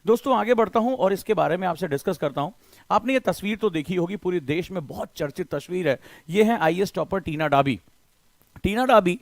दोस्तों आगे बढ़ता हूं और इसके बारे में आपसे डिस्कस करता हूं। आपने ये तस्वीर तो देखी होगी, पूरे देश में बहुत चर्चित तस्वीर है। ये है आईएएस टॉपर टीना डाबी। टीना डाबी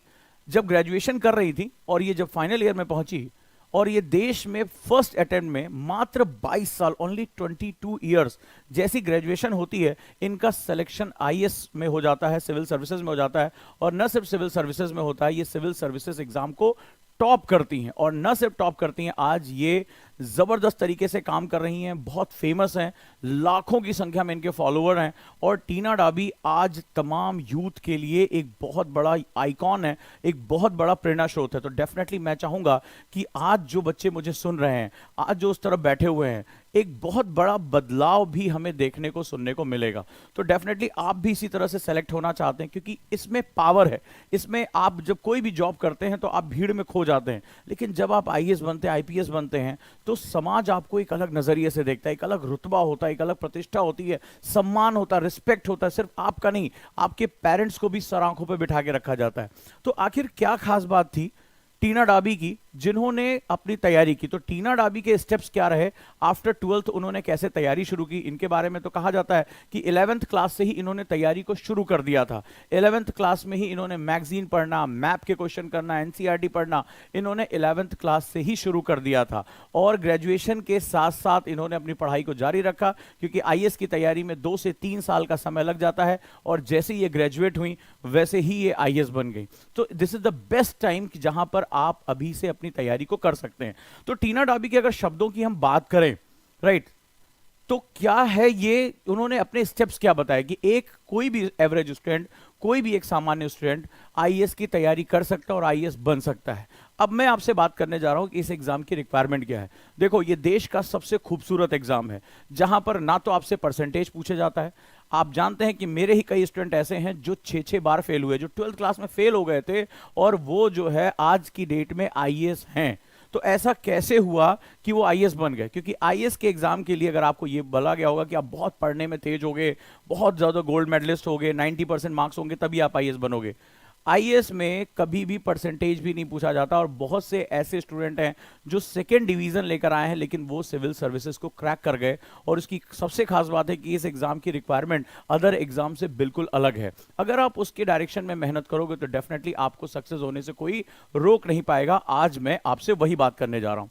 जब ग्रेजुएशन कर रही थी और ये जब फाइनल ईयर में पहुंची और ये देश में फर्स्ट अटेम्प्ट में मात्र 22 साल, ओनली 22 ईयर्स जैसी ग्रेजुएशन होती है, इनका सिलेक्शन आईएएस में हो जाता है, सिविल सर्विसेज में हो जाता है। और न सिर्फ सिविल सर्विसेज में होता है, ये सिविल सर्विसेज एग्जाम को टॉप करती हैं। और न सिर्फ टॉप करती हैं, आज ये जबरदस्त तरीके से काम कर रही हैं, बहुत फेमस हैं, लाखों की संख्या में इनके फॉलोअर हैं। और टीना डाबी आज तमाम यूथ के लिए एक बहुत बड़ा आइकॉन है, एक बहुत बड़ा प्रेरणा स्रोत है। तो डेफिनेटली मैं चाहूंगा कि आज जो बच्चे मुझे सुन रहे हैं, आज जो उस तरफ बैठे हुए हैं, एक बहुत बड़ा बदलाव भी हमें देखने को सुनने को मिलेगा। तो डेफिनेटली आप भी इसी तरह से सेलेक्ट होना चाहते हैं, क्योंकि इसमें पावर है। इसमें आप जब कोई भी जॉब करते हैं तो आप भीड़ में खो जाते हैं, लेकिन जब आप आईएएस बनते हैं, आईपीएस बनते हैं, तो समाज आपको एक अलग नजरिए से देखता है, एक अलग रुतबा होता है, एक अलग प्रतिष्ठा होती है, सम्मान होता है, रिस्पेक्ट होता है। सिर्फ आपका नहीं, आपके पेरेंट्स को भी सर आंखों पर बिठा के रखा जाता है। तो आखिर क्या खास बात थी टीना डाबी की, जिन्होंने अपनी तैयारी की? तो टीना डाबी के स्टेप्स क्या रहे? आफ्टर 12th उन्होंने कैसे तैयारी शुरू की? इनके बारे में तो कहा जाता है कि 11th क्लास से ही इन्होंने तैयारी को शुरू कर दिया था। 11th क्लास में ही इन्होंने मैगजीन पढ़ना, मैप के क्वेश्चन करना, एनसीईआरटी पढ़ना, इन्होंने 11th क्लास से ही शुरू कर दिया था। और ग्रेजुएशन के साथ साथ इन्होंने अपनी पढ़ाई को जारी रखा, क्योंकि आईएएस की तैयारी में 2 से 3 साल का समय लग जाता है। और जैसे ये ग्रेजुएट हुई वैसे ही ये आईएएस बन गई। तो this is the best time जहां पर आप अभी से अपनी तैयारी को कर सकते हैं। तो टीना डाबी के अगर शब्दों की हम बात करें, राइट, तो क्या है ये, उन्होंने अपने स्टेप्स क्या बताया कि एक कोई भी एवरेज स्टूडेंट, कोई भी एक सामान्य स्टूडेंट आईएएस की तैयारी कर सकता है और आईएएस बन सकता है। अब मैं आपसे बात करने जा रहा हूं कि इस एग्जाम की रिक्वायरमेंट क्या है। देखो, ये देश का सबसे खूबसूरत एग्जाम है, जहां पर ना तो आपसे परसेंटेज पूछा जाता है। आप जानते हैं कि मेरे ही कई स्टूडेंट ऐसे हैं जो 6-6 बार फेल हुए, जो 12th क्लास में फेल हो गए थे, और वो जो है आज की डेट में आईएएस हैं। तो ऐसा कैसे हुआ कि वो आईएएस बन गए? क्योंकि आईएएस के एग्जाम के लिए अगर आपको ये बोला गया होगा कि आप बहुत पढ़ने में तेज होगे, बहुत ज्यादा गोल्ड मेडलिस्ट होगे, 90% मार्क्स होंगे, तभी आप आईएएस बनोगे। आईएएस में कभी भी परसेंटेज भी नहीं पूछा जाता। और बहुत से ऐसे स्टूडेंट हैं जो सेकेंड डिवीजन लेकर आए हैं, लेकिन वो सिविल सर्विसेज को क्रैक कर गए। और उसकी सबसे खास बात है कि इस एग्जाम की रिक्वायरमेंट अदर एग्जाम से बिल्कुल अलग है। अगर आप उसके डायरेक्शन में मेहनत करोगे तो डेफिनेटली आपको सक्सेस होने से कोई रोक नहीं पाएगा। आज मैं आपसे वही बात करने जा रहा हूं।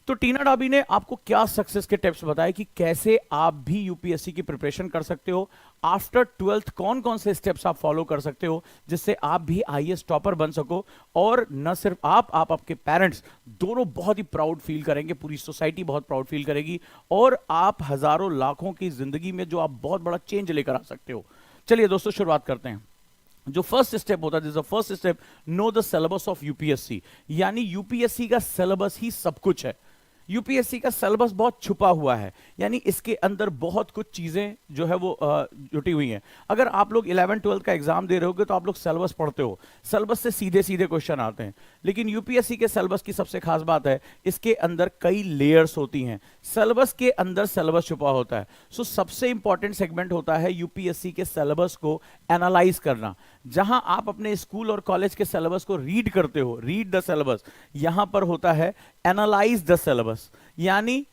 तो टीना डाबी ने आपको क्या सक्सेस के टिप्स बताए कि कैसे आप भी यूपीएससी की प्रिपरेशन कर सकते हो। आफ्टर 12th कौन कौन से स्टेप्स आप फॉलो कर सकते हो जिससे आप भी आईएएस टॉपर बन सको। और न सिर्फ आप आपके पेरेंट्स दोनों बहुत ही प्राउड फील करेंगे, पूरी सोसाइटी बहुत प्राउड फील करेगी, और आप हजारों लाखों की जिंदगी में जो आप बहुत बड़ा चेंज लेकर आ सकते हो। चलिए दोस्तों, शुरुआत करते हैं। जो फर्स्ट स्टेप होता है, first step, know the syllabus of UPSC. यानी यूपीएससी का सिलेबस ही सब कुछ है। यूपीएससी का सिलेबस बहुत छुपा हुआ है, यानी इसके अंदर बहुत कुछ चीजें जो है वो जुटी हुई हैं। अगर आप लोग 11th-12th का एग्जाम दे रहे होगे तो आप लोग सिलेबस पढ़ते हो, सिलेबस से सीधे सीधे क्वेश्चन आते हैं। लेकिन यूपीएससी के सिलेबस की सबसे खास बात है, इसके अंदर कई लेयर्स होती हैं। सिलेबस के अंदर सिलेबस छुपा होता है। सो सबसे इंपॉर्टेंट सेगमेंट होता है यूपीएससी के सिलेबस को एनालाइज करना। जहां आप अपने स्कूल और कॉलेज के सिलेबस को रीड करते हो, रीड द सिलेबस, यहां पर होता है एनालाइज द सिलेबस। यानी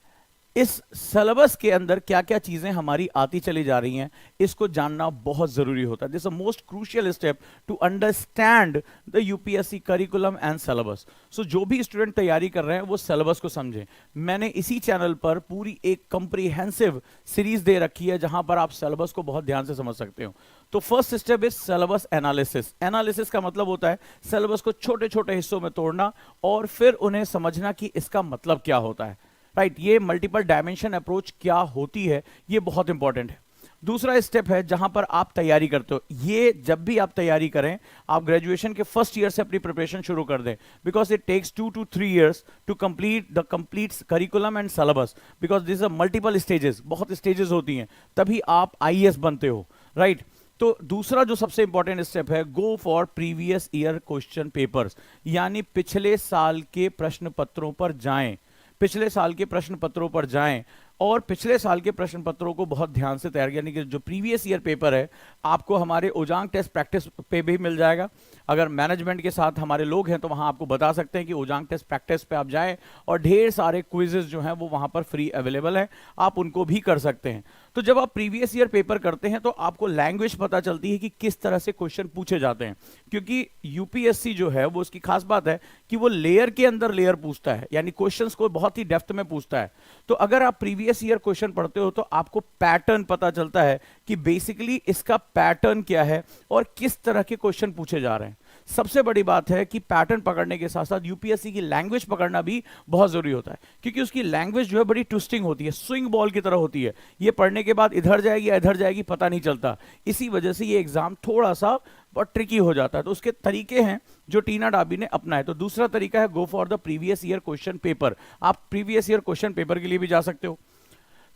इस सिलेबस के अंदर क्या क्या चीजें हमारी आती चली जा रही हैं, इसको जानना बहुत जरूरी होता है। This is the most crucial step to understand the UPSC curriculum and syllabus. So जो भी स्टूडेंट तैयारी कर रहे हैं वो सिलेबस को समझें। मैंने इसी चैनल पर पूरी एक कंप्रीहेंसिव सीरीज दे रखी है जहां पर आप सिलेबस को बहुत ध्यान से समझ सकते हो। तो first step is syllabus analysis. Analysis का मतलब होता है सिलेबस को छोटे छोटे हिस्सों में तोड़ना और फिर उन्हें समझना कि इसका मतलब क्या होता है। राइट, ये मल्टीपल डायमेंशन अप्रोच क्या होती है, ये बहुत इंपॉर्टेंट है। दूसरा स्टेप है जहां पर आप तैयारी करते हो। ये जब भी आप तैयारी करें, आप ग्रेजुएशन के फर्स्ट ईयर से अपनी प्रिपरेशन शुरू कर दें, because it takes 2 to 3 years to complete the complete curriculum and syllabus, because this are multiple stages, बहुत स्टेजेस होती हैं, तभी आप आईएएस बनते हो। राइट, तो दूसरा जो सबसे इंपॉर्टेंट स्टेप है, go for previous year question papers. यानी पिछले साल के प्रश्न पत्रों पर जाएं, पिछले साल के प्रश्न पत्रों पर जाएं, और पिछले साल के प्रश्न पत्रों को बहुत ध्यान से तैयार, यानी कि जो प्रीवियस ईयर पेपर है आपको हमारे ओजांग टेस्ट प्रैक्टिस पे भी मिल जाएगा। अगर मैनेजमेंट के साथ हमारे लोग हैं तो वहां आपको बता सकते हैं कि ओजांग टेस्ट प्रैक्टिस पे आप जाएं, और ढेर सारे क्विजेस जो हैं वो वहां पर फ्री अवेलेबल है, आप उनको भी कर सकते हैं। तो जब आप प्रीवियस ईयर पेपर करते हैं तो आपको लैंग्वेज पता चलती है कि किस तरह से क्वेश्चन पूछे जाते हैं, क्योंकि यूपीएससी जो है वो उसकी खास बात है कि वो लेयर के अंदर लेयर पूछता है, यानी क्वेश्चंस को बहुत ही डेप्थ में पूछता है। तो अगर आप प्रीवियस ईयर क्वेश्चन पढ़ते हो तो आपको पैटर्न पता चलता है कि बेसिकली इसका पैटर्न क्या है और किस तरह के क्वेश्चन पूछे जा रहे हैं। सबसे बड़ी बात है कि पैटर्न पकड़ने के साथ साथ यूपीएससी की लैंग्वेज पकड़ना भी बहुत जरूरी होता है, क्योंकि उसकी लैंग्वेज जो है बड़ी ट्विस्टिंग होती है, स्विंग बॉल की तरह होती है, ये पढ़ने के बाद इधर जाएगी या इधर जाएगी पता नहीं चलता। इसी वजह से ये एग्जाम थोड़ा सा बहुत ट्रिकी हो जाता है। तो उसके तरीके हैं जो टीना डाबी ने अपनाए। तो दूसरा तरीका है go for the previous year question paper, आप प्रीवियस ईयर क्वेश्चन पेपर के लिए भी जा सकते हो।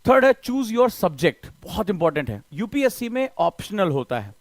थर्ड है चूज योर सब्जेक्ट, बहुत इंपॉर्टेंट है, यूपीएससी में ऑप्शनल होता है,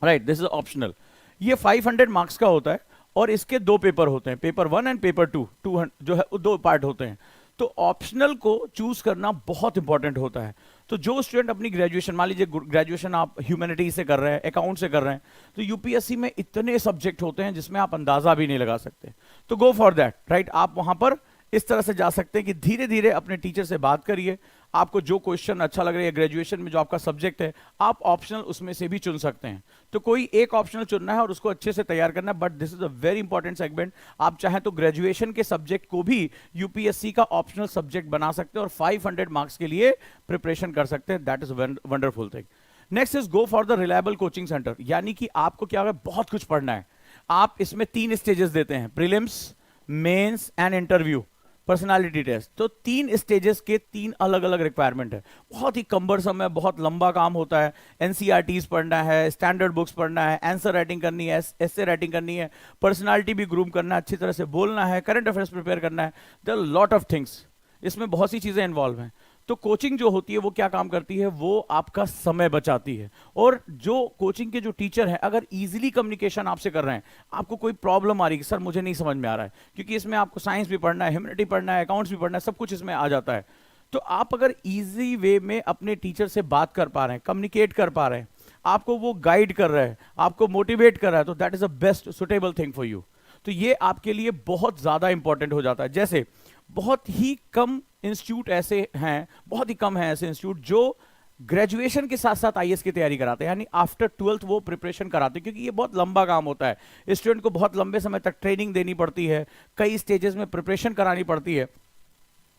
राइट, दिस इज ऑप्शनल। ये 500 मार्क्स का होता है और इसके दो पेपर होते हैं, पेपर 1 एंड पेपर 2, 200 जो है दो पार्ट होते हैं। तो ऑप्शनल को चूज करना बहुत इंपॉर्टेंट होता है। तो जो स्टूडेंट अपनी ग्रेजुएशन, मान लीजिए ग्रेजुएशन आप ह्यूमैनिटी से कर रहे हैं, अकाउंट से कर रहे हैं, तो यूपीएससी में इतने सब्जेक्ट होते हैं जिसमें आप अंदाजा भी नहीं लगा सकते। तो गो फॉर दैट, राइट, आप वहां पर इस तरह से जा सकते हैं कि धीरे धीरे अपने टीचर से बात करिए, आपको जो क्वेश्चन अच्छा लग रहा है ग्रेजुएशन में जो आपका सब्जेक्ट है, आप ऑप्शनल उसमें से भी चुन सकते हैं। तो कोई एक ऑप्शनल चुनना है और उसको अच्छे से तैयार करना है, but this is a very important segment. आप चाहें तो ग्रेजुएशन के सब्जेक्ट को भी यूपीएससी का ऑप्शनल सब्जेक्ट बना सकते हैं और 500 मार्क्स के लिए प्रिपरेशन कर सकते हैं। That is wonderful thing. Next is go for the reliable coaching centre, यानी कि आपको क्या है, बहुत कुछ पढ़ना है। आप इसमें 3 स्टेजेस देते हैं, prelims, mains and interview, personality test. तो 3 स्टेजेस के 3 अलग अलग रिक्वायरमेंट है, बहुत ही कंबरसम है, बहुत लंबा काम होता है। एनसीईआरटीज पढ़ना है, स्टैंडर्ड बुक्स पढ़ना है, आंसर राइटिंग करनी है, एसे राइटिंग करनी है, पर्सनालिटी भी ग्रूम करना है, अच्छी तरह से बोलना है, करंट अफेयर्स प्रिपेयर करना है। There are lot of things, इसमें बहुत सी चीजें इन्वॉल्व हैं। तो कोचिंग जो होती है वो क्या काम करती है, वो आपका समय बचाती है। और जो कोचिंग के जो टीचर हैं, अगर इजीली कम्युनिकेशन आपसे कर रहे हैं, आपको कोई प्रॉब्लम आ रही है, सर मुझे नहीं समझ में आ रहा है, क्योंकि इसमें आपको साइंस भी पढ़ना है, ह्यूमैनिटी पढ़ना है, अकाउंट्स भी पढ़ना है, सब कुछ इसमें आ जाता है। तो आप अगर इजी वे में अपने टीचर से बात कर पा रहे हैं, कम्युनिकेट कर पा रहे हैं, आपको वो गाइड कर रहा है, आपको मोटिवेट कर रहा है, तो that is the best suitable thing for you. तो ये आपके लिए बहुत ज्यादा इंपॉर्टेंट हो जाता है। जैसे बहुत ही कम इंस्टीट्यूट ऐसे हैं, बहुत ही कम हैं ऐसे इंस्टीट्यूट जो ग्रेजुएशन के साथ साथ आईएएस की तैयारी कराते हैं, यानी आफ्टर 12th वो प्रिपरेशन कराते हैं, क्योंकि ये बहुत लंबा काम होता है। स्टूडेंट को बहुत लंबे समय तक ट्रेनिंग देनी पड़ती है, कई स्टेजेस में प्रिपरेशन करानी पड़ती है।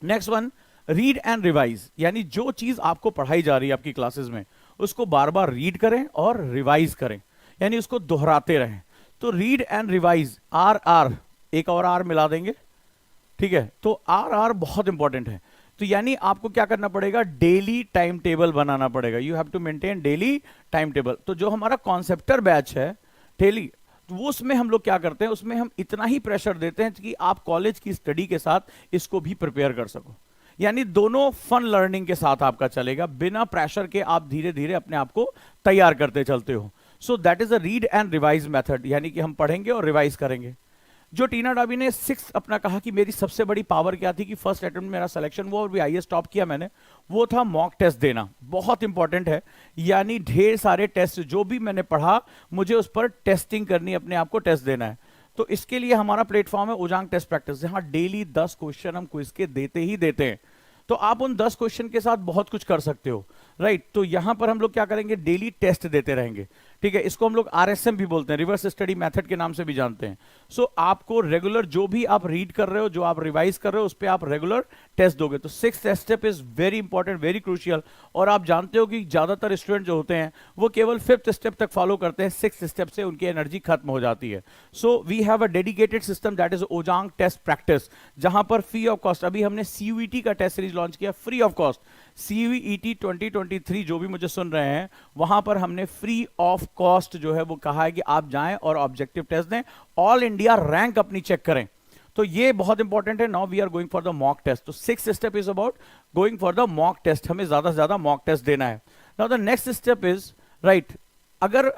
Next one, read and revise, यानी जो चीज आपको पढ़ाई जा रही है आपकी क्लासेस में, उसको बार बार रीड करें और रिवाइज करें, यानी उसको दोहराते रहें। तो रीड एंड रिवाइज, आर, एक और आर मिला देंगे, ठीक है। तो आर बहुत इंपॉर्टेंट है। तो यानी आपको क्या करना पड़ेगा, डेली टाइम टेबल बनाना पड़ेगा, you have to maintain daily time table. तो जो हमारा कॉन्सेप्टर बैच है डेली, तो वो उसमें हम लोग क्या करते हैं, उसमें हम इतना ही प्रेशर देते हैं कि आप कॉलेज की स्टडी के साथ इसको भी प्रिपेयर कर सको, यानी दोनों फन लर्निंग के साथ आपका चलेगा, बिना प्रेशर के आप धीरे धीरे अपने आप को तैयार करते चलते हो। So that is a read and revise method, यानी कि हम पढ़ेंगे और रिवाइज करेंगे। जो टीना डाबी ने 6 अपना कहा कि मेरी सबसे बड़ी पावर क्या थी कि फर्स्ट अटेम्प्ट में मेरा सिलेक्शन हुआ और भी आईएएस टॉप किया मैंने, वो था मॉक टेस्ट देना, बहुत इंपॉर्टेंट है। यानी ढेर सारे टेस्ट जो भी मैंने पढ़ा, मुझे उस पर टेस्टिंग करनी, अपने आप को टेस्ट देना है। तो इसके लिए हमारा प्लेटफॉर्म है ओजांग टेस्ट प्रैक्टिस, जहां डेली 10 क्वेश्चन हम क्विज के देते ही देते हैं। तो आप उन 10 क्वेश्चन के साथ बहुत कुछ कर सकते हो, राइट। तो यहां पर हम लोग क्या करेंगे, डेली टेस्ट देते रहेंगे, ठीक है। इसको हम लोग आरएसएम भी बोलते हैं, रिवर्स स्टडी मेथड के नाम से भी जानते हैं। सो आपको रेगुलर जो भी आप रीड कर रहे हो, जो आप रिवाइज कर रहे हो, उस पर आप रेगुलर टेस्ट दोगे। तो 6th step is very important, very crucial. और आप जानते हो कि ज्यादातर स्टूडेंट जो होते हैं वो केवल 5th स्टेप तक फॉलो करते हैं, 6th स्टेप से उनकी एनर्जी खत्म हो जाती है। So we have a dedicated system that is ओजांग टेस्ट प्रैक्टिस, जहां पर फ्री ऑफ कॉस्ट, अभी हमने सीयूईटी का टेस्ट सीरीज लॉन्च किया फ्री ऑफ कॉस्ट। सीयूईटी 2023 जो भी मुझे सुन रहे हैं, वहां पर हमने फ्री ऑफ कॉस्ट जो है वो कहा है कि आप जाएं और ऑब्जेक्टिव टेस्ट दें, ऑल इंडिया रैंक अपनी चेक करें। तो ये बहुत इंपॉर्टेंट है। Now we are going for the mock test. तो 6th step is about going for the mock test, हमें ज्यादा से ज्यादा मॉक टेस्ट देना है। Now the next step is, right, अगर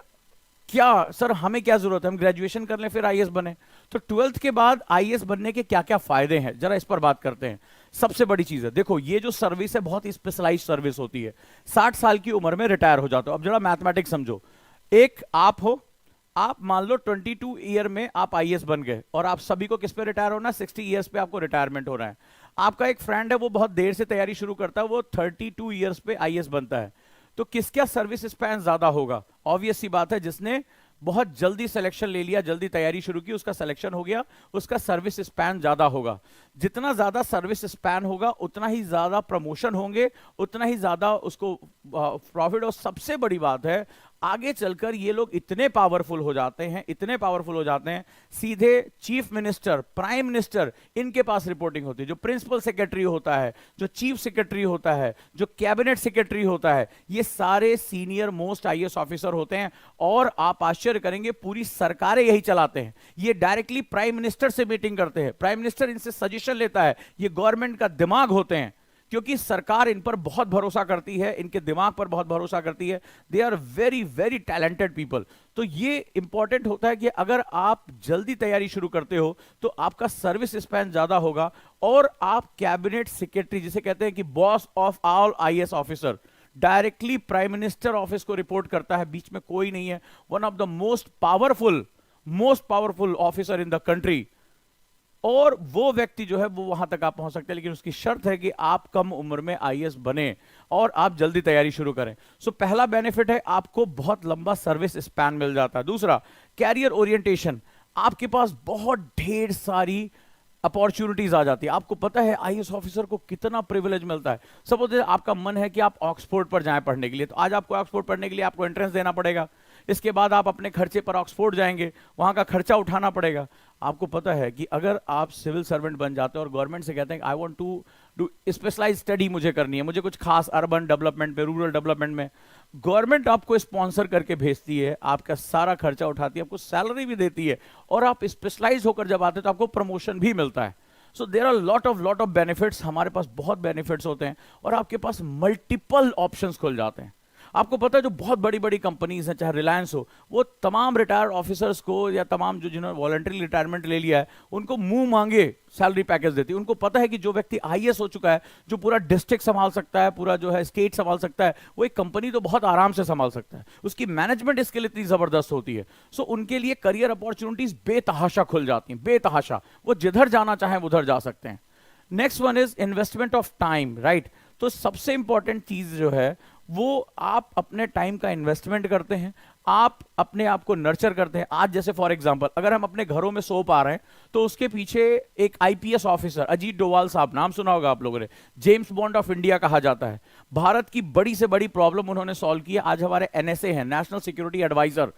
क्या सर हमें क्या जरूरत है, हम ग्रेजुएशन कर लें फिर आईएएस बने, तो 12th के बाद आईएएस बनने के क्या क्या फायदे हैं, जरा इस पर बात करते हैं। सबसे बड़ी चीज है, देखो ये जो सर्विस है बहुत ही स्पेशलाइज सर्विस होती है। 60 साल की उम्र में रिटायर हो जाते हो। अब जरा मैथमेटिक्स समझो, एक आप हो, आप मान लो 22 ईयर में आप आईएएस बन गए, और आप सभी को किस पे रिटायर होना है? 60 ईयर्स पे आपको रिटायरमेंट हो रहा है। आपका एक फ्रेंड है, वो बहुत देर से तैयारी शुरू करता है, वो 32 ईयर्स पे आईएएस बनता है। तो किसका सर्विस स्पैन ज्यादा होगा? ऑब्वियस सी बात है, जिसने बहुत जल्दी सिलेक्शन ले लिया, जल्दी तैयारी शुरू की, उसका सिलेक्शन हो गया, उसका सर्विस स्पैन ज्यादा होगा। जितना ज्यादा सर्विस स्पैन होगा उतना ही ज्यादा प्रमोशन होंगे, उतना ही ज्यादा उसको प्रॉफिट। और सबसे बड़ी बात है, आगे चलकर ये लोग इतने पावरफुल हो जाते हैं, इतने पावरफुल हो जाते हैं, सीधे चीफ मिनिस्टर, प्राइम मिनिस्टर, इनके पास रिपोर्टिंग होती है। जो प्रिंसिपल सेक्रेटरी होता है, जो चीफ सेक्रेटरी होता है, जो कैबिनेट सेक्रेटरी होता है, ये सारे सीनियर मोस्ट आईएएस ऑफिसर होते हैं। और आप आश्चर्य करेंगे, पूरी सरकारें यही चलाते हैं। ये डायरेक्टली प्राइम मिनिस्टर से मीटिंग करते हैं, प्राइम मिनिस्टर इनसे सजेशन लेता है। ये गवर्नमेंट का दिमाग होते हैं, क्योंकि सरकार इन पर बहुत भरोसा करती है, इनके दिमाग पर बहुत भरोसा करती है। They are very very talented people. तो ये इंपॉर्टेंट होता है कि अगर आप जल्दी तैयारी शुरू करते हो तो आपका सर्विस स्पैन ज्यादा होगा। और आप कैबिनेट सेक्रेटरी, जिसे कहते हैं कि boss of all IAS officer, directly prime minister office को रिपोर्ट करता है, बीच में कोई नहीं है। One of the most powerful officer in the country. और वो व्यक्ति जो है वो वहां तक आप पहुंच सकते हैं, लेकिन उसकी शर्त है कि आप कम उम्र में आईएएस बने और आप जल्दी तैयारी शुरू करें। सो पहला बेनिफिट है, आपको बहुत लंबा सर्विस स्पैन मिल जाता है। दूसरा, कैरियर ओरिएंटेशन, आपके पास बहुत ढेर सारी अपॉर्चुनिटीज आ जाती है। आपको पता है आईएएस ऑफिसर को कितना प्रिविलेज मिलता है। सपोज आपका मन है कि आप ऑक्सफोर्ड पर जाएं पढ़ने के लिए, तो आज आपको ऑक्सफोर्ड पढ़ने के लिए आपको एंट्रेंस देना पड़ेगा। इसके बाद आप अपने खर्चे पर ऑक्सफोर्ड जाएंगे, वहां का खर्चा उठाना पड़ेगा। आपको पता है कि अगर आप सिविल सर्वेंट बन जाते हैं और गवर्नमेंट से कहते हैं I want to do specialize study, मुझे करनी है, मुझे कुछ खास अर्बन डेवलपमेंट पे, रूरल डेवलपमेंट में, गवर्नमेंट आपको स्पॉन्सर करके भेजती है, आपका सारा खर्चा उठाती है, आपको सैलरी भी देती है, और आप स्पेशलाइज होकर जब आते हैं तो आपको प्रमोशन भी मिलता है। So there are lot of benefits. हमारे पास बहुत बेनिफिट्स होते हैं और आपके पास मल्टीपल ऑप्शंस खुल जाते हैं। आपको पता है जो बहुत बड़ी बड़ी कंपनीज हैं, चाहे रिलायंस हो, वो तमाम रिटायर्ड ऑफिसर्स को या तमाम जो जिन्होंने वॉलंटरी रिटायरमेंट ले लिया है, उनको मुंह मांगे सैलरी पैकेज देती है। उनको पता है कि जो व्यक्ति आईएएस हो चुका है, जो पूरा डिस्ट्रिक्ट संभाल सकता है, पूरा जो है स्टेट संभाल सकता है, वो एक कंपनी तो बहुत आराम से संभाल सकता है। उसकी मैनेजमेंट इसके लिए इतनी जबरदस्त होती है। सो उनके लिए करियर अपॉर्चुनिटीज बेतहाशा खुल जाती हैं, बेतहाशा। वो जिधर जाना चाहें उधर जा सकते हैं। Next one is investment of time, right. तो सबसे इंपॉर्टेंट चीज जो है वो आप अपने टाइम का इन्वेस्टमेंट करते हैं, आप अपने आप को नर्चर करते हैं। आज जैसे फॉर एग्जांपल अगर हम अपने घरों में सो पा रहे हैं तो उसके पीछे एक आईपीएस ऑफिसर अजीत डोवाल साहब, नाम सुना होगा आप लोगों ने, जेम्स बॉन्ड ऑफ इंडिया कहा जाता है। भारत की बड़ी से बड़ी प्रॉब्लम उन्होंने सॉल्व की है। आज हमारे एनएसए हैं, नेशनल सिक्योरिटी एडवाइजर।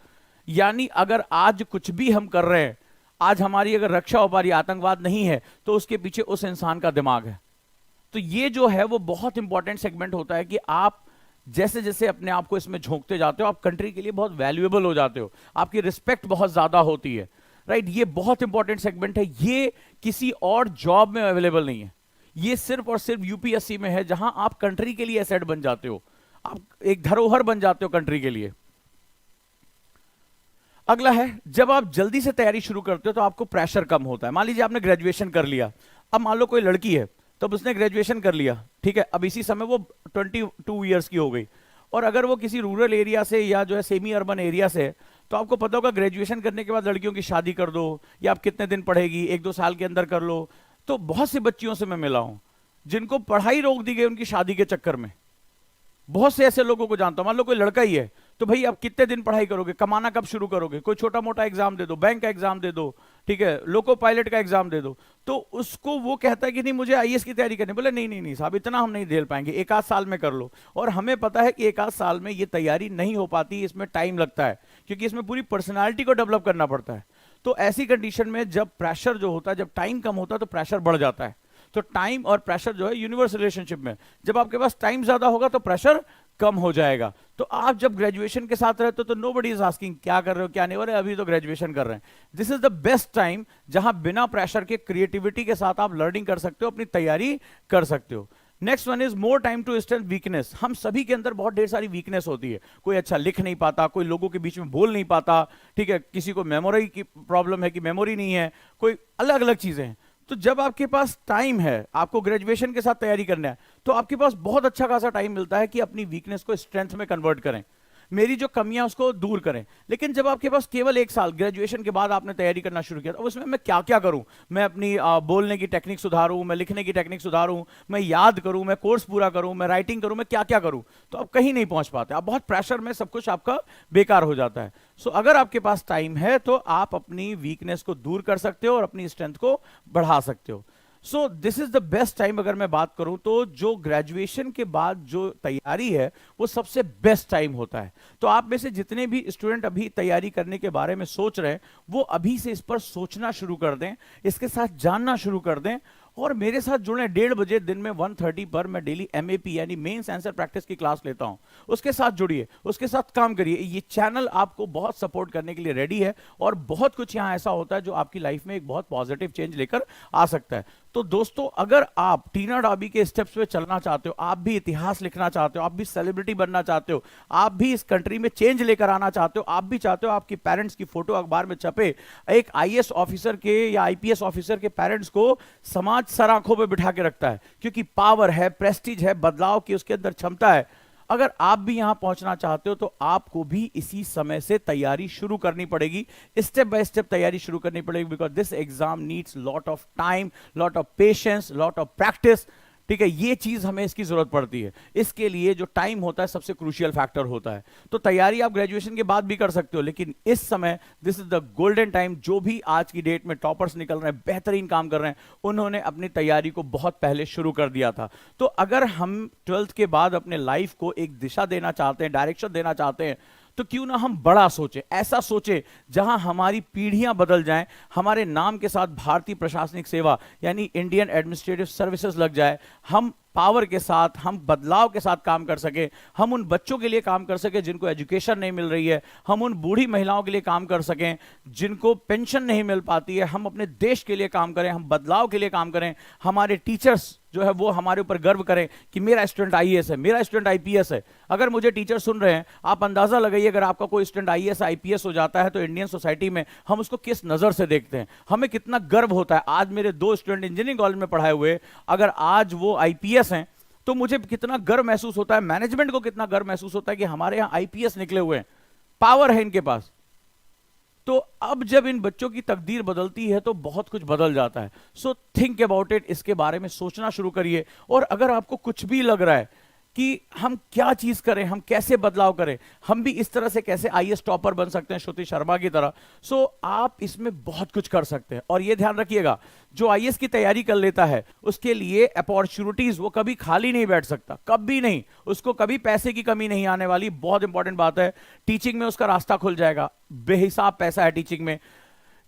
यानी अगर आज कुछ भी हम कर रहे हैं, आज हमारी अगर रक्षा हो पा रही, आतंकवाद नहीं है, तो उसके पीछे उस इंसान का दिमाग है। तो ये जो है वो बहुत इंपॉर्टेंट सेगमेंट होता है कि आप जैसे जैसे अपने आप को इसमें झोंकते जाते हो, आप कंट्री के लिए बहुत वैल्यूएबल हो जाते हो, आपकी रिस्पेक्ट बहुत ज्यादा होती है, राइट। ये बहुत इंपॉर्टेंट सेगमेंट है। ये किसी और जॉब में अवेलेबल नहीं है, ये सिर्फ और सिर्फ यूपीएससी में है, जहां आप कंट्री के लिए एसेट बन जाते हो, आप एक धरोहर बन जाते हो कंट्री के लिए। अगला है, जब आप जल्दी से तैयारी शुरू करते हो तो आपको प्रेशर कम होता है। मान लीजिए आपने ग्रेजुएशन कर लिया, अब मान लो कोई लड़की है, तब उसने ग्रेजुएशन कर लिया, ठीक है, अब इसी समय वो 22 ईयर्स की हो गई, और अगर वो किसी रूरल एरिया से या जो है सेमी अर्बन एरिया से, तो आपको पता होगा ग्रेजुएशन करने के बाद लड़कियों की शादी कर दो, या आप कितने दिन पढ़ेगी, 1-2 साल के अंदर कर लो। तो बहुत सी बच्चियों से मैं मिला हूं जिनको पढ़ाई रोक दी गई उनकी शादी के चक्कर में। बहुत से ऐसे लोगों को जानता हूं। मान लो कोई लड़का ही है, तो भाई आप कितने दिन पढ़ाई करोगे, कमाना कब शुरू करोगे, कोई छोटा मोटा एग्जाम दे दो, बैंक का एग्जाम दे दो, ठीक है, लोको पायलट का एग्जाम दे दो, तो उसको वो कहता है कि नहीं मुझे आईएएस की तैयारी करनी। बोले नहीं नहीं नहीं साहब, इतना हम नहीं झेल पाएंगे, 1-8 साल में कर लो। और हमें पता है कि 1-8 साल में ये तैयारी नहीं हो पाती, इसमें टाइम लगता है, क्योंकि इसमें पूरी पर्सनैलिटी को डेवलप करना पड़ता है। तो ऐसी कंडीशन में जब प्रेशर जो होता है, जब टाइम कम होता है तो प्रेशर बढ़ जाता है। तो टाइम और प्रेशर जो है यूनिवर्सल रिलेशनशिप में, जब आपके पास टाइम ज्यादा होगा तो प्रेशर कम हो जाएगा। तो आप जब ग्रेजुएशन के साथ रहते हो तो नोबडी इज आस्किंग क्या कर रहे हो क्या नहीं, अरे अभी तो ग्रेजुएशन कर रहे हैं। This is the best time जहां बिना प्रेशर के क्रिएटिविटी के साथ आप लर्निंग कर सकते हो, अपनी तैयारी कर सकते हो। Next one is more time to strength weakness. हम सभी के अंदर बहुत ढेर सारी वीकनेस होती है। कोई अच्छा लिख नहीं पाता, कोई लोगों के बीच में बोल नहीं पाता, ठीक है, किसी को मेमोरी की प्रॉब्लम है कि मेमोरी नहीं है, कोई अलग अलग चीजें हैं। तो जब आपके पास टाइम है, आपको ग्रेजुएशन के साथ तैयारी करना है, तो आपके पास बहुत अच्छा खासा टाइम मिलता है कि अपनी वीकनेस को स्ट्रेंथ में कन्वर्ट करें, मेरी जो कमियां उसको दूर करें। लेकिन जब आपके पास केवल एक साल, ग्रेजुएशन के बाद आपने तैयारी करना शुरू किया, तो उसमें मैं क्या क्या करूं, मैं अपनी बोलने की टेक्निक सुधारूं, मैं लिखने की टेक्निक सुधारूं, मैं याद करूं, मैं कोर्स पूरा करूं, मैं राइटिंग करूं, मैं क्या क्या करूं, तो आप कहीं नहीं पहुंच पाते, आप बहुत प्रेशर में, सब कुछ आपका बेकार हो जाता है। सो अगर आपके पास टाइम है तो आप अपनी वीकनेस को दूर कर सकते हो और अपनी स्ट्रेंथ को बढ़ा सकते हो। So this is the best time. अगर मैं बात करूं तो जो ग्रेजुएशन के बाद जो तैयारी है वो सबसे बेस्ट टाइम होता है। तो आप में से जितने भी स्टूडेंट अभी तैयारी करने के बारे में सोच रहे हैं, वो अभी से इस पर सोचना शुरू कर दें, इसके साथ जानना शुरू कर दें, और मेरे साथ जुड़े। 1:30 दिन में 1:30 पर मैं डेली एमएपी यानी मेंस आंसर प्रैक्टिस की क्लास लेता हूं, उसके साथ जुड़िए, उसके साथ काम करिए। ये चैनल आपको बहुत सपोर्ट करने के लिए रेडी है, और बहुत कुछ यहां ऐसा होता है जो आपकी लाइफ में एक बहुत पॉजिटिव चेंज लेकर आ सकता है। तो दोस्तों, अगर आप टीना डाबी के स्टेप्स पे चलना चाहते हो, आप भी इतिहास लिखना चाहते हो, आप भी सेलिब्रिटी बनना चाहते हो, आप भी इस कंट्री में चेंज लेकर आना चाहते हो, आप भी चाहते हो आपकी पेरेंट्स की फोटो अखबार में छपे, एक आईएएस ऑफिसर के या आईपीएस ऑफिसर के पेरेंट्स को समाज सर आंखों पे बिठा के रखता है, क्योंकि पावर है, प्रेस्टीज है, बदलाव की उसके अंदर क्षमता है। अगर आप भी यहां पहुंचना चाहते हो तो आपको भी इसी समय से तैयारी शुरू करनी पड़ेगी, स्टेप बाय स्टेप तैयारी शुरू करनी पड़ेगी, because this exam needs lot of time, lot of patience, lot of practice. ठीक है, ये चीज हमें इसकी जरूरत पड़ती है। इसके लिए जो टाइम होता है सबसे क्रूशियल फैक्टर होता है। तो तैयारी आप ग्रेजुएशन के बाद भी कर सकते हो, लेकिन इस समय this is the golden time. जो भी आज की डेट में टॉपर्स निकल रहे हैं, बेहतरीन काम कर रहे हैं, उन्होंने अपनी तैयारी को बहुत पहले शुरू कर दिया था। तो अगर हम 12th के बाद अपने लाइफ को एक दिशा देना चाहते हैं, डायरेक्शन देना चाहते हैं, तो क्यों ना हम बड़ा सोचें, ऐसा सोचें जहां हमारी पीढ़ियां बदल जाएं, हमारे नाम के साथ भारतीय प्रशासनिक सेवा यानी इंडियन एडमिनिस्ट्रेटिव सर्विसेज लग जाए, हम पावर के साथ, हम बदलाव के साथ काम कर सके, हम उन बच्चों के लिए काम कर सके जिनको एजुकेशन नहीं मिल रही है, हम उन बूढ़ी महिलाओं के लिए काम कर सकें जिनको पेंशन नहीं मिल पाती है, हम अपने देश के लिए काम करें, हम बदलाव के लिए काम करें, हमारे टीचर्स जो है वो हमारे ऊपर गर्व करें कि मेरा स्टूडेंट आईएएस है, मेरा स्टूडेंट आईपीएस है। अगर मुझे टीचर सुन रहे हैं, आप अंदाजा लगाइए, अगर आपका कोई स्टूडेंट आईएएस आईपीएस हो जाता है तो इंडियन सोसाइटी में हम उसको किस नजर से देखते हैं, हमें कितना गर्व होता है। आज मेरे 2 स्टूडेंट इंजीनियरिंग कॉलेज में पढ़ाए हुए, अगर आज वो आईपीएस हैं तो मुझे कितना गर्व महसूस होता है, मैनेजमेंट को कितना गर्व महसूस होता है कि हमारे यहां आईपीएस निकले हुए हैं, पावर है इनके पास। तो अब जब इन बच्चों की तकदीर बदलती है तो बहुत कुछ बदल जाता है। सो थिंक अबाउट इट, इसके बारे में सोचना शुरू करिए। और अगर आपको कुछ भी लग रहा है कि हम क्या चीज करें, हम कैसे बदलाव करें, हम भी इस तरह से कैसे आईएएस टॉपर बन सकते हैं श्रुति शर्मा की तरह, सो आप इसमें बहुत कुछ कर सकते हैं। और ये ध्यान रखिएगा, जो आईएएस की तैयारी कर लेता है उसके लिए अपॉर्चुनिटीज, वो कभी खाली नहीं बैठ सकता, कभी नहीं, उसको कभी पैसे की कमी नहीं आने वाली। बहुत इंपॉर्टेंट बात है, टीचिंग में उसका रास्ता खुल जाएगा, बेहिसाब पैसा है टीचिंग में।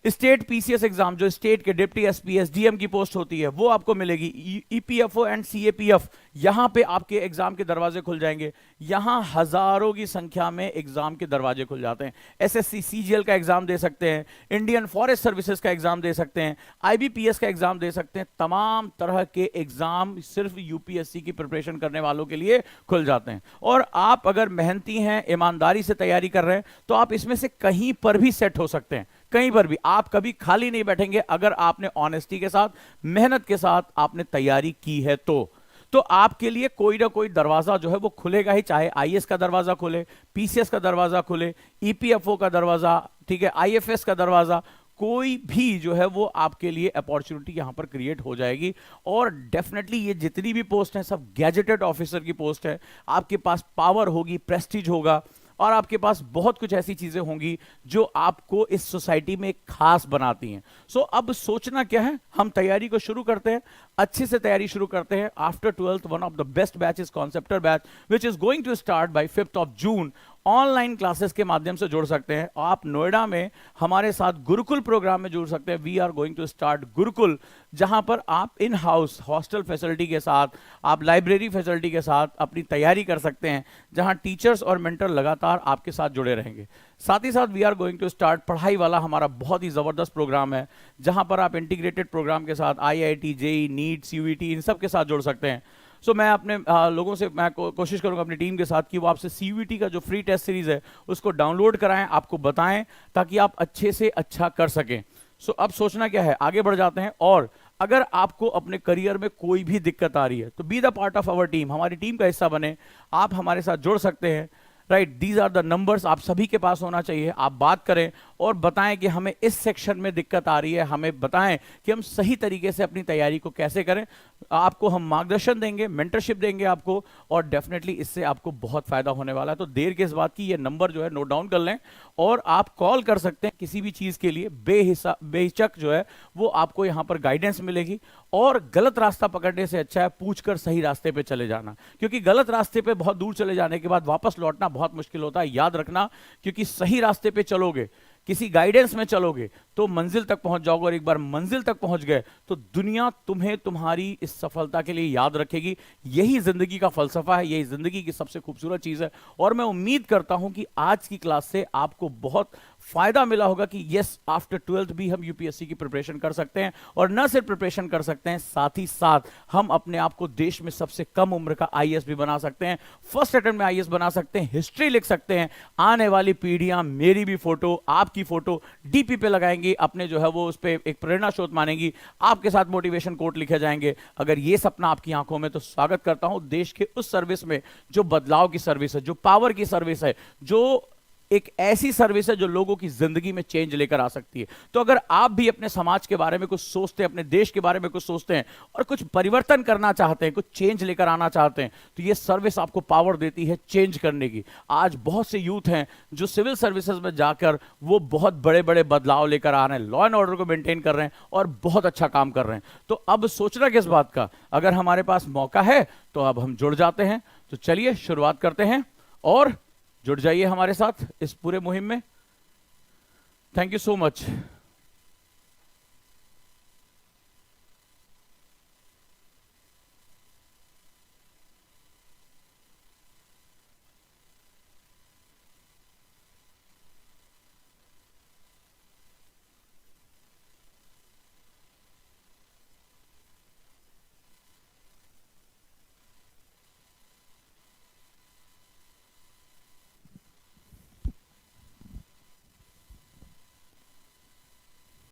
स्टेट पीसीएस एग्जाम, जो स्टेट के डिप्टी एसपी एसडीएम की पोस्ट होती है, वो आपको मिलेगी। ईपीएफओ एंड सीएपीएफ, यहां पे आपके एग्जाम के दरवाजे खुल जाएंगे। यहां हजारों की संख्या में एग्जाम के दरवाजे खुल जाते हैं। एसएससी सीजीएल का एग्जाम दे सकते हैं, इंडियन फॉरेस्ट सर्विसेज का एग्जाम दे सकते हैं, आईबीपीएस का एग्जाम दे सकते हैं। तमाम तरह के एग्जाम सिर्फ यूपीएससी की प्रिपरेशन करने वालों के लिए खुल जाते हैं। और आप अगर मेहनती हैं, ईमानदारी से तैयारी कर रहे हैं, तो आप इसमें से कहीं पर भी सेट हो सकते हैं, कहीं पर भी। आप कभी खाली नहीं बैठेंगे अगर आपने ऑनेस्टी के साथ, मेहनत के साथ आपने तैयारी की है। तो आपके लिए कोई ना कोई दरवाजा जो है वो खुलेगा ही, चाहे आईएएस का दरवाजा खुले, पीसीएस का दरवाजा खुले, ईपीएफओ का दरवाजा, ठीक है, आईएफएस का दरवाजा, कोई भी जो है वो आपके लिए अपॉर्चुनिटी यहां पर क्रिएट हो जाएगी। और डेफिनेटली ये जितनी भी पोस्ट हैं सब गैजेटेड ऑफिसर की पोस्ट है। आपके पास पावर होगी, प्रेस्टीज होगा, और आपके पास बहुत कुछ ऐसी चीजें होंगी जो आपको इस सोसाइटी में एक खास बनाती हैं। सो अब सोचना क्या है, हम तैयारी को शुरू करते हैं, अच्छे से तैयारी शुरू करते हैं। After 12th, one of the best batch is Concepter batch, which is going to start by 5th of June। Online classes के माध्यम से जुड़ सकते हैं आप। नोएडा में हमारे साथ गुरुकुल प्रोग्राम में जुड़ सकते हैं। We are going to start Gurukul, जहां पर आप इन हाउस हॉस्टल फैसिलिटी के साथ, आप लाइब्रेरी फैसिलिटी के साथ अपनी तैयारी कर सकते हैं, जहां टीचर्स और मेंटर लगातार आपके साथ जुड़े रहेंगे। साथ ही साथ we are going to start पढ़ाई वाला हमारा बहुत ही जबरदस्त प्रोग्राम है, जहां पर आप इंटीग्रेटेड प्रोग्राम के साथ आईआईटी, जेई, नीट, सीयूईटी, इन सब के साथ जुड़ सकते हैं। सो मैं अपने लोगों से मैं कोशिश करूंगा अपनी टीम के साथ कि वो आपसे सीयूईटी का जो फ्री टेस्ट सीरीज है उसको डाउनलोड कराएं, आपको बताएं, ताकि आप अच्छे से अच्छा कर सकें। सो अब सोचना क्या है, आगे बढ़ जाते हैं। और अगर आपको अपने करियर में कोई भी दिक्कत आ रही है तो be the part of our team, हमारी टीम का हिस्सा बने, आप हमारे साथ जुड़ सकते हैं। Right, these are the numbers, आप सभी के पास होना चाहिए। आप बात करें और बताएं कि हमें इस सेक्शन में दिक्कत आ रही है, हमें बताएं कि हम सही तरीके से अपनी तैयारी को कैसे करें। आपको हम मार्गदर्शन देंगे, मेंटरशिप देंगे आपको, और डेफिनेटली इससे आपको बहुत फायदा होने वाला है। तो देर किस बात की, ये नंबर जो है नोट डाउन कर लें और आप कॉल कर सकते हैं किसी भी चीज के लिए, बेहिचक जो है वो आपको यहां पर गाइडेंस मिलेगी। और गलत रास्ता पकड़ने से अच्छा है पूछकर सही रास्ते पे चले जाना, क्योंकि गलत रास्ते पे बहुत दूर चले जाने के बाद वापस लौटना बहुत मुश्किल होता है, याद रखना। क्योंकि सही रास्ते पे चलोगे, किसी गाइडेंस में चलोगे तो मंजिल तक पहुंच जाओगे, और एक बार मंजिल तक पहुंच गए तो दुनिया तुम्हें तुम्हारी इस सफलता के लिए याद रखेगी। यही जिंदगी का फलसफा है, यही जिंदगी की सबसे खूबसूरत चीज है। और मैं उम्मीद करता हूं कि आज की क्लास से आपको बहुत फायदा मिला होगा कि यस, आफ्टर 12th भी हम यूपीएससी की प्रिपरेशन कर सकते हैं, और न सिर्फ प्रिपरेशन कर सकते हैं, साथ ही साथ हम अपने आप को देश में सबसे कम उम्र का आईएएस भी बना सकते हैं, फर्स्ट अटेम्प्ट में आईएएस बना सकते हैं, हिस्ट्री लिख सकते हैं। आने वाली पीढ़ियां मेरी भी फोटो, आपकी फोटो डीपी पे लगाएंगी, अपने जो है वो उस पर एक प्रेरणा स्रोत मानेंगी, आपके साथ मोटिवेशन कोट लिखे जाएंगे। अगर ये सपना आपकी आंखों में, तो स्वागत करता हूं देश के उस सर्विस में जो बदलाव की सर्विस है, जो पावर की सर्विस है, जो एक ऐसी सर्विस है जो लोगों की जिंदगी में चेंज लेकर आ सकती है। तो अगर आप भी अपने समाज के बारे में कुछ सोचते हैं, अपने देश के बारे में कुछ सोचते हैं, और कुछ परिवर्तन करना चाहते हैं, कुछ चेंज लेकर आना चाहते हैं, तो ये सर्विस आपको पावर देती है चेंज करने की। आज बहुत से यूथ हैं जो सिविल सर्विसेज में जाकर वो बहुत बड़े बड़े बदलाव लेकर आ रहे हैं, लॉ एंड ऑर्डर को मेंटेन कर रहे हैं और बहुत अच्छा काम कर रहे हैं। तो अब सोचना किस बात का, अगर हमारे पास मौका है तो अब हम जुड़ जाते हैं। तो चलिए शुरुआत करते हैं और जुड़ जाइए हमारे साथ इस पूरे मुहिम में। Thank you so much.